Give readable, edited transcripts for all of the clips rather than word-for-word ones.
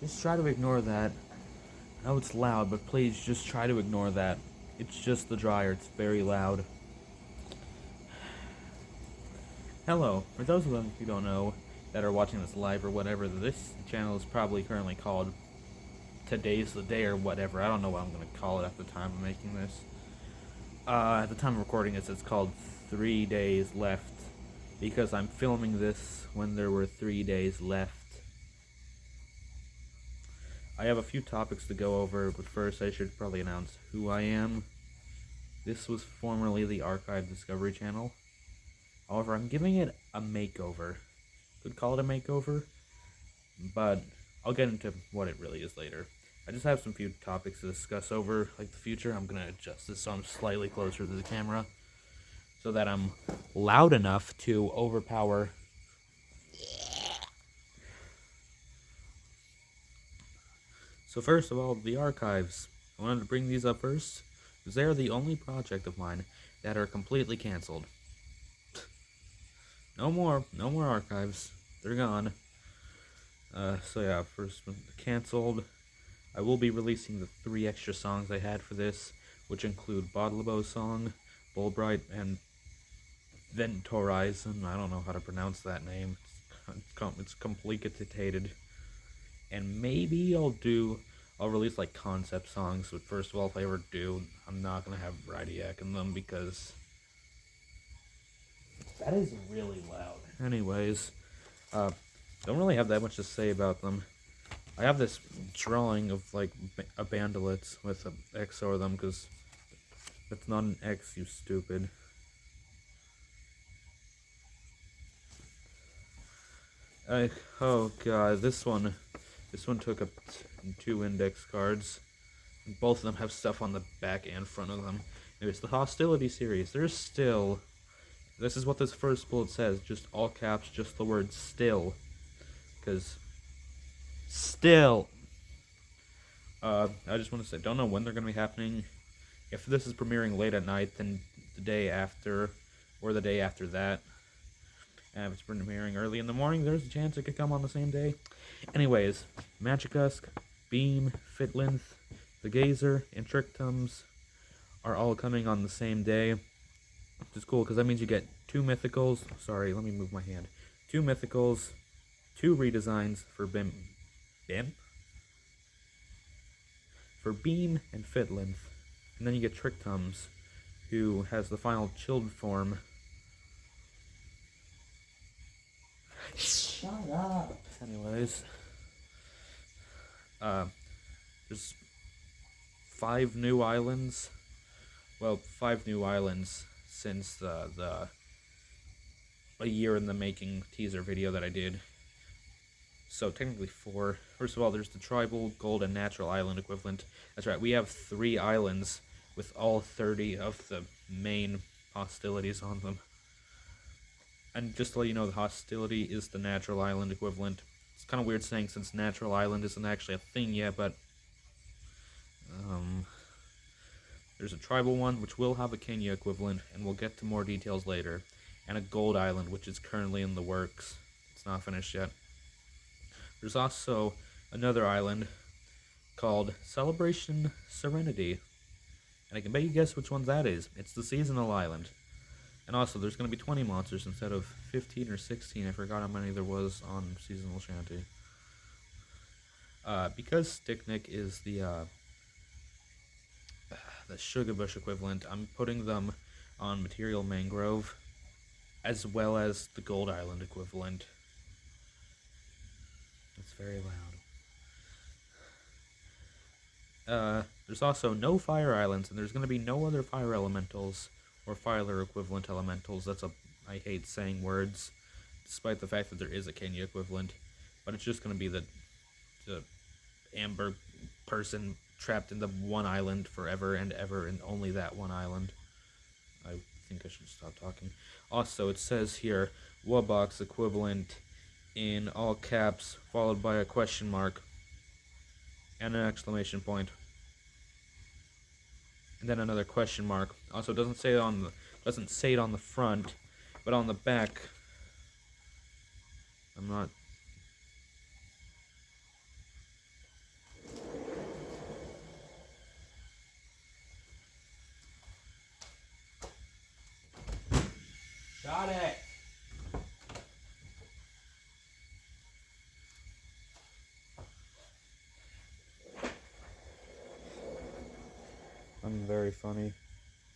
Just try to ignore that. I know it's loud, but please just try to ignore that. It's just the dryer, it's very loud. Hello, for those of them who don't know that are watching this live or whatever, this channel is probably currently called Today's the Day or whatever. I don't know what I'm going to call it at the time of making this. At the time of recording this, it's called 3 Days Left because I'm filming this when there were 3 days left. I have a few topics to go over, but first I should probably announce who I am. This was formerly the Archive Discovery Channel. However, I'm giving it a makeover. Could call it a makeover, but I'll get into what it really is later. I just have some few topics to discuss over, like the future. I'm going to adjust this so I'm slightly closer to the camera, so that I'm loud enough to overpower. So first of all, the archives. I wanted to bring these up first, because they are the only project of mine that are completely cancelled. No more archives. They're gone. So yeah, first one canceled. I will be releasing the 3 extra songs I had for this, which include Bodlebo's song, Bullbright, and Ventorizon. I don't know how to pronounce that name. It's complicated. And maybe I'll release like concept songs, but first of all, if I ever do, I'm not gonna have Radiac in them because that is really loud. Anyways, don't really have that much to say about them. I have this drawing of like a bandolets with an X over them because that's not an X, you stupid. Oh god, this one took up 2 index cards. Both of them have stuff on the back and front of them. Anyways, the Hostility series. There's still. This is what this first bullet says. Just all caps, just the word still. Because. Still. I just want to say, don't know when they're going to be happening. If this is premiering late at night, then the day after, or the day after that. And if it's premiering early in the morning, there's a chance it could come on the same day. Anyways, Magicusk, Beam, Fitlinth, the Gazer, and Tricktums are all coming on the same day. Which is cool, because that means you get 2 mythicals. Sorry, let me move my hand. 2 mythicals, 2 redesigns for Beam? For Beam and Fitlinth. And then you get Tricktums, who has the final chilled form. Shut up! Anyways. There's 5 new islands. Well, 5 new islands since the a year in the making teaser video that I did. So technically 4. First of all, there's the tribal, gold, and natural island equivalent. That's right, we have 3 islands with all 30 of the main hostilities on them. And just to let you know, the hostility is the natural island equivalent. It's kind of weird saying since natural island isn't actually a thing yet, but there's a tribal one, which will have a Kenya equivalent, and we'll get to more details later. And a gold island, which is currently in the works. It's not finished yet. There's also another island called Celebration Serenity. And I can bet you guess which one that is. It's the seasonal island. And also, there's going to be 20 monsters instead of 15 or 16. I forgot how many there was on Seasonal Shanty. Because Sticknick is the Sugar Bush equivalent, I'm putting them on Material Mangrove, as well as the Gold Island equivalent. It's very loud. There's also no fire islands, and there's going to be no other fire elementals or fire equivalent elementals. I hate saying words, despite the fact that there is a Kenya equivalent, but it's just going to be the amber person trapped in the one island forever and ever, and only that one island. I think I should stop talking. Also, it says here, Wubbox equivalent in all caps, followed by a question mark and an exclamation point, and then another question mark. Also, it doesn't say it on the front, but on the back. I'm not I'm very funny.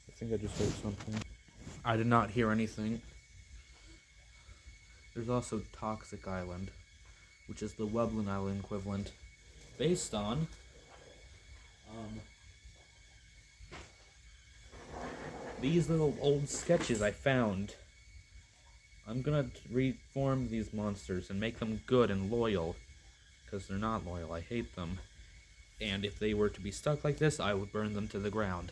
I think I just heard something. I did not hear anything. There's also Toxic Island, which is the Weblin Island equivalent, based on these little old sketches I found. I'm gonna reform these monsters and make them good and loyal, because they're not loyal. I hate them. And if they were to be stuck like this, I would burn them to the ground.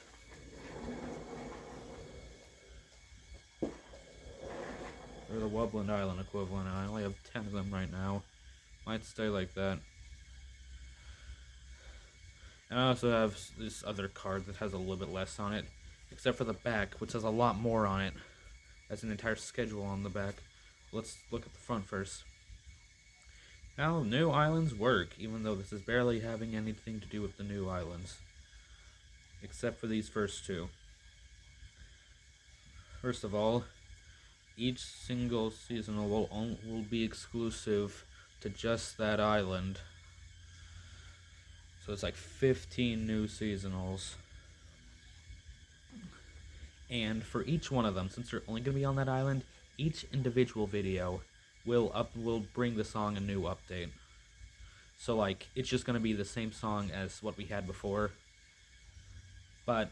They're the Wublin Island equivalent, and I only have 10 of them right now. Might stay like that. And I also have this other card that has a little bit less on it, except for the back, which has a lot more on it. Has an entire schedule on the back. Let's look at the front first. How new islands work, even though this is barely having anything to do with the new islands. Except for these first two. First of all, each single seasonal will be exclusive to just that island. So it's like 15 new seasonals. And for each one of them, since they're only going to be on that island, each individual video will bring the song a new update. So like, it's just going to be the same song as what we had before, but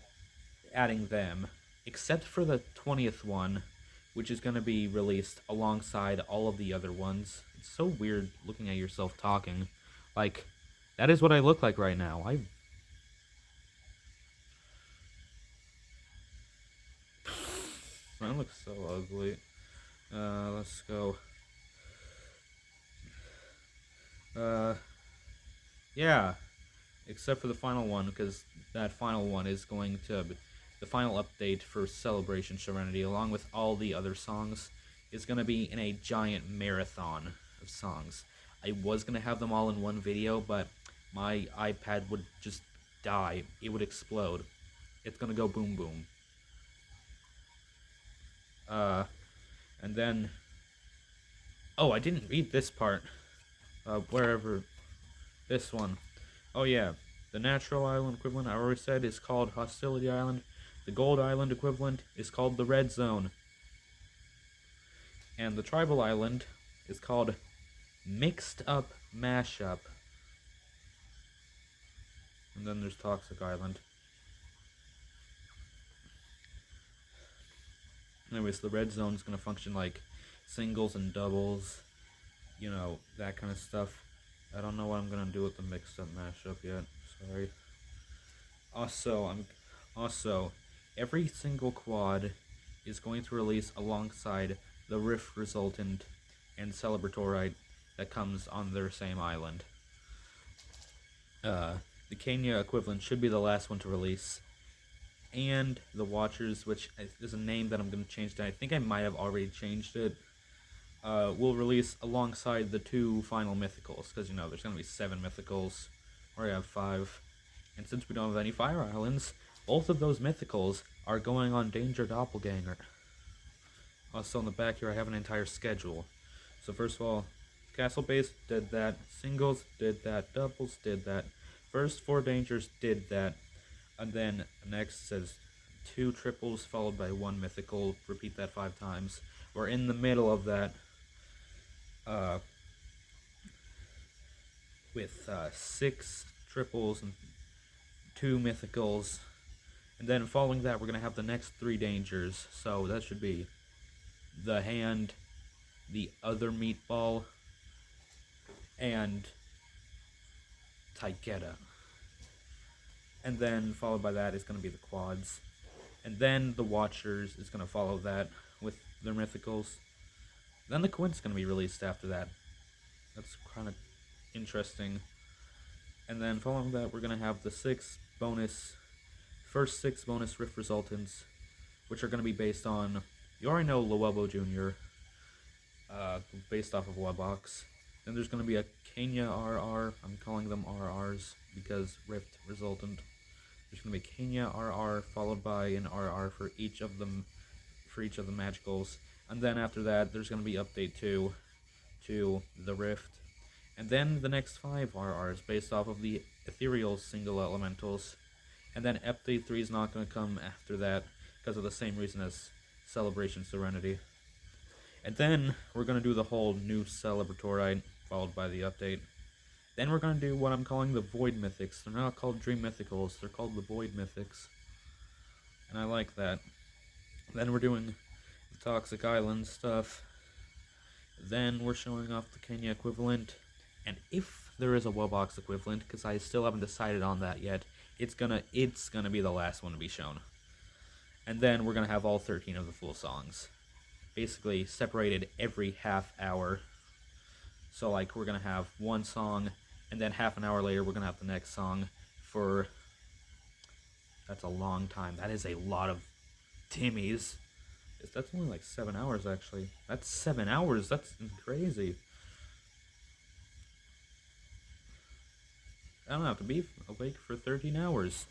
adding them, except for the 20th one, which is going to be released alongside all of the other ones. It's so weird looking at yourself talking. Like, that is what I look like right now. I look so ugly. Let's go. Yeah. Except for the final one, because that final one is going to be the final update for Celebration Serenity, along with all the other songs, is going to be in a giant marathon of songs. I was going to have them all in one video, but my iPad would just die. It would explode. It's going to go boom boom. And then... Oh, I didn't read this part. Wherever... This one. Oh yeah, the Natural Island equivalent, I already said, is called Hostility Island. The Gold Island equivalent is called the Red Zone. And the Tribal Island is called Mixed Up Mashup. And then there's Toxic Island. Anyways, the Red Zone is going to function like singles and doubles, you know, that kind of stuff. I don't know what I'm going to do with the Mixed Up Mashup yet. Sorry. Also, every single quad is going to release alongside the Rift Resultant and Celebratorite that comes on their same island. The Kenya equivalent should be the last one to release. And the Watchers, which is a name that I'm going to change to. I think I might have already changed it. Will release alongside the two final mythicals, because, you know, there's going to be 7 mythicals. Or I have 5. And since we don't have any Fire Islands, both of those mythicals are going on Danger Doppelganger. Also, on the back here, I have an entire schedule. So first of all, Castle Base did that. Singles did that. Doubles did that. First 4 Dangers did that. And then next says 2 triples followed by 1 mythical. Repeat that 5 times. We're in the middle of that. With 6 triples and 2 mythicals. And then following that, we're going to have the next 3 dangers. So that should be the Hand, the other Meatball, and Taiketa. And then followed by that is going to be the quads. And then the Watchers is going to follow that with their mythicals. Then the Quint's going to be released after that. That's kind of interesting. And then following that, we're going to have the first 6 bonus Rift Resultants, which are going to be based on, you already know Loelbo Jr., based off of Webbox. Then there's going to be a Kenya RR. I'm calling them RRs because Rift Resultant. There's going to be Kenya RR followed by an RR for each of them, for each of the magicals. And then after that, there's going to be update 2 to the Rift. And then the next 5 RRs based off of the Ethereal single elementals. And then update 3 is not going to come after that because of the same reason as Celebration Serenity. And then we're going to do the whole new Celebratorite, followed by the update. Then we're going to do what I'm calling the Void Mythics. They're not called Dream Mythicals, they're called the Void Mythics. And I like that. Then we're doing the Toxic Island stuff. Then we're showing off the Kenya equivalent. And if there is a Wobox equivalent, because I still haven't decided on that yet, it's gonna be the last one to be shown. And then we're gonna have all 13 of the full songs. Basically separated every half hour. So like we're gonna have one song, and then half an hour later we're gonna have the next song for... That's a long time. That is a lot of Timmies. That's only like 7 hours actually. That's 7 hours. That's crazy. I don't have to be awake for 13 hours.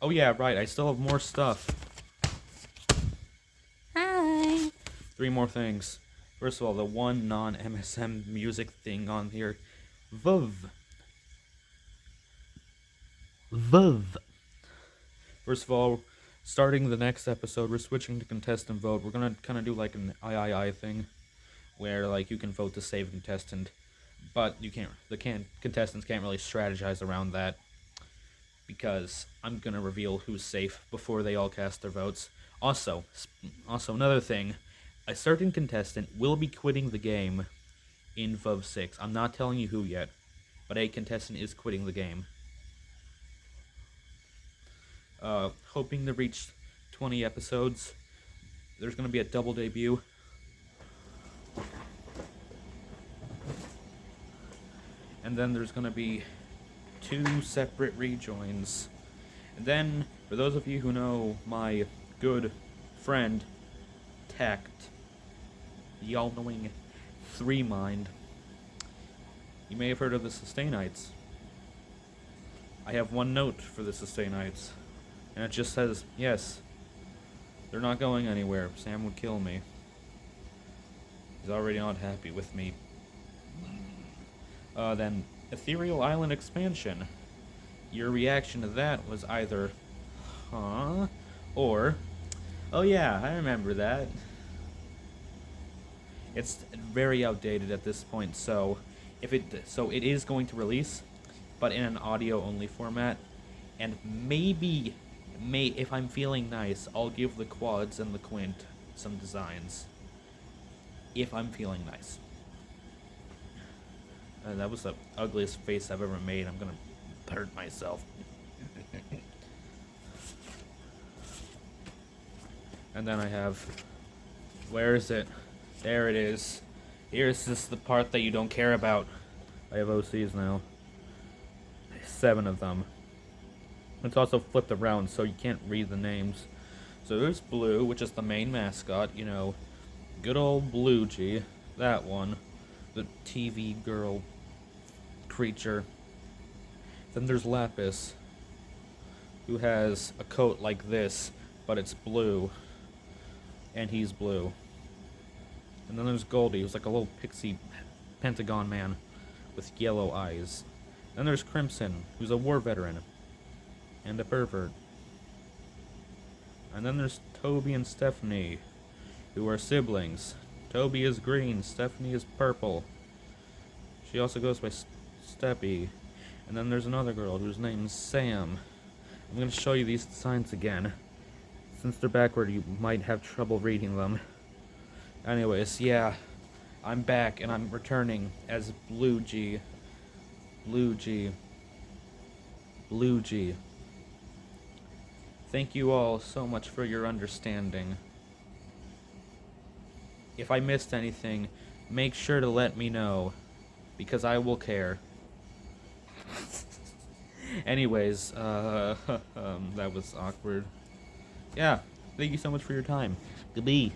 Oh yeah, right, I still have more stuff. Hi. 3 more things. First of all, the one non-MSM music thing on here. VUV. VUV. First of all, starting the next episode, we're switching to contestant vote. We're gonna kind of do like an III thing, where like you can vote to save a contestant, but you can't. Contestants can't really strategize around that, because I'm gonna reveal who's safe before they all cast their votes. Also another thing, a certain contestant will be quitting the game in VUV 6. I'm not telling you who yet, but a contestant is quitting the game. Hoping to reach 20 episodes. There's going to be a double debut. And then there's going to be 2 separate rejoins. And then, for those of you who know my good friend, Tact, the all-knowing 3Mind, you may have heard of the Sustainites. I have one note for the Sustainites. And it just says, yes, they're not going anywhere. Sam would kill me. He's already not happy with me. Then, Ethereal Island Expansion. Your reaction to that was either, huh? Or, oh yeah, I remember that. It's very outdated at this point, so it is going to release, but in an audio-only format. And maybe... if I'm feeling nice, I'll give the quads and the quint some designs. If I'm feeling nice. That was the ugliest face I've ever made. I'm gonna hurt myself. And then I have... Where is it? There it is. Here's just the part that you don't care about. I have OCs now. 7 of them. It's also flipped around, so you can't read the names. So there's Blue, which is the main mascot, you know. Good old Bluegee. That one. The TV girl creature. Then there's Lapis, who has a coat like this, but it's blue. And he's blue. And then there's Goldie, who's like a little pixie pentagon man with yellow eyes. Then there's Crimson, who's a war veteran. And a pervert. And then there's Toby and Stephanie, who are siblings. Toby is green, Stephanie is purple. She also goes by Steppy. And then there's another girl whose name's Sam. I'm going to show you these signs again. Since they're backward, you might have trouble reading them. Anyways, yeah. I'm back, and I'm returning as Bluegee. Bluegee. Bluegee. Thank you all so much for your understanding. If I missed anything, make sure to let me know, because I will care. Anyways, that was awkward. Yeah, thank you so much for your time. Goodbye.